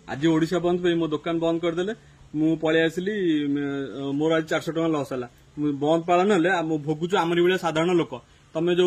आज ओडिशा बंद पे मो दुकान बंद करदेले मु पळै आसली मोर आज 400 टका लॉस हला बंद पालन हेले भोगुछु आमरी बेले साधारण लोक तमे जो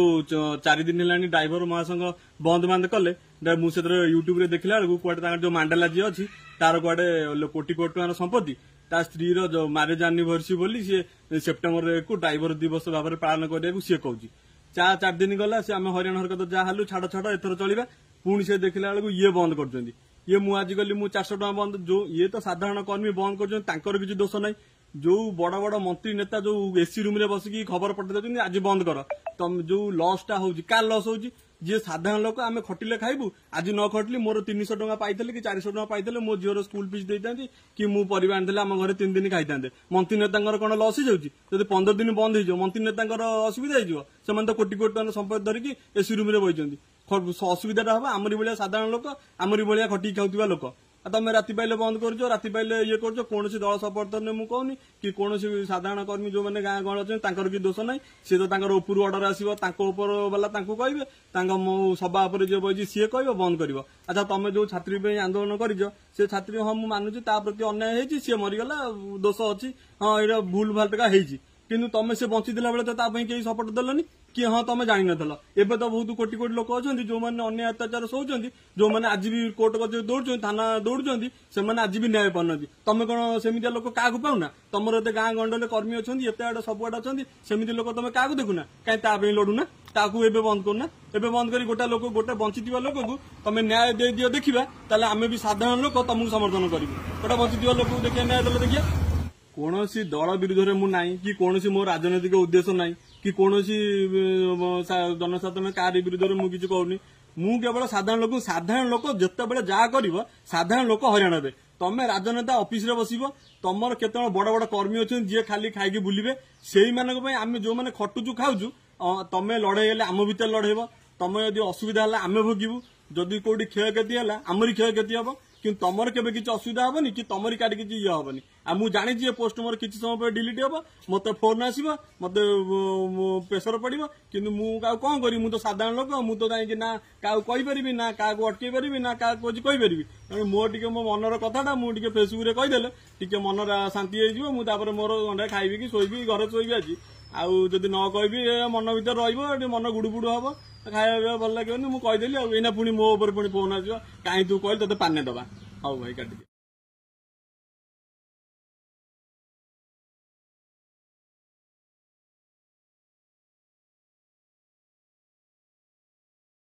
4 दिन हेलानी ड्राइवर महासंघ बंद बांध कले मु से यूट्यूब रे देखला बेलू कुआडे जो मांडाला जी अच्छी तार कुआडे कोटी कोटी टका संपत्ति ता स्त्री रो जो मैरेज एनिवर्सरी बोली सी सेप्टेम्बर को ड्राइवर दिवस भाव में पालन करने सी कहूँ 4 दिन गला से आम हरियाणा हरकत जहाँ हालु छाड़ छाड़ एथर चलवा पुणी से देखला बेलू ये बंद कर ये मु आज गली 400 टका बंद जो ये तो साधारण कर्मी बंद कर किसी दोष ना जो बड़ बड़ मंत्री नेता जो एसी रूम रे बसिकी खबर पठे दे आज बंद कर तुम जो लॉस टा हो लॉस हो जी साधारण लोक आम खटिले खाइबू आज न खटिली मोर 300 टका पाई कि 400 टका पाई मो झीर स्कूल फीस देता कि मु परिवार आनी आम घर 3 दिन खाई मंत्री नेता कौन लॉस हो जाए 15 दिन बंद हो मंत्री नेता असुविधा हो तो कोटी कोटी टका संपत्ति धरिकी एसी रूम रे बइचंदी असुविधा हम आमरी भाया साधारण लोक आमरी भाया खटी खाऊा लोक तुम राति पाइले बंद कर राति पाइले ये कर कौन दल समर्थन मुझे कहूनी कि कौन साधारण कर्मी जो मैंने गाँ गहल अच्छे कि दोष ना सी तो उपर अर्डर आसो वाला कहे सभा जो बही सी कह बंद कर अच्छा तुम जो छात्री आंदोलन कर छात्री हाँ मुझे मानुची प्रति अन्याय सी मरीगला दोष अच्छी हाँ ये भूल भाल टा कि तुम से बंची बेले तो कहीं सपोर्ट देलनी कि हाँ तुम जान नल एवं तो बहुत कोटी कोटी लोक अच्छा जो मैंने अन्य अत्याचार सहउछंती जो मैंने आज भी कोर्ट कचेरी दौड़ थाना दौड़ुंट से आज भी न्याय पाना तुम कौन सेमिया लोक क्या पाऊना तुम एत गाँ गंडले कर्मी अच्छा एत आड़े सबुआड़े अच्छा सेमती लोक तुम क्या देखुना कहीं लड़ुना ताकू एवं बंद करना एवं बंद कर गोटे लोक गोटे बंची लोक को तुम न्याय दे दियो देखा ताले आम भी साधारण लोक तुमको समर्थन करूँ गोटे बंची लोक देखिए न्याय देले देखिए कौन दल विरुद्ध में मुझे कि कौन मो राजनैतिक उद्देश्य ना कि कौन जनसाधारण कार विरुद्ध में मुझे कहूनी मु केवल साधारण लोक जिते बड़े जहाँ कर साधारण लोक हरियाणा रे तमें राजनेता ऑफिस रे बसिबो तमर केते बड़ बड़ कर्मी अच्छे जी खाली खाई बुलवे से आम जो मैंने खटुचु खाऊचु तमें लड़े आम भितर लड़ेब तुम यदि असुविधा है आम भोगू जदि कौटी क्षयक्षति है आमरी क्षयक्षति हम कि तुमर केबे किसी असुविधा हेनी कि तुमरी काटी किसी ये हेनी आ मुझे जानी पोस्ट मोर किसी समय पर डिलीट हम मत फोन आसो मत प्रेसर पड़ो कि कौन करी मुझे तो साधारण लोक मुझे तो जाइए ना क्या कहीपरि ना क्या अटकई पारि ना क्या कहीपरि तेणु मोर मो मनर कथा मुझे फेसबुक रे कहीदेले टी मन शांति हो मोर अंडा खाइबी कि शोबी घर शोबी आज आउ जदि न कह मन भर मन गुड़ुपुड़ हम खाया भल लगे मुझे कहीदेली आईना पुणी मो फोन आसो कहीं तू कहली ते पाने दबा हाँ भाई काटी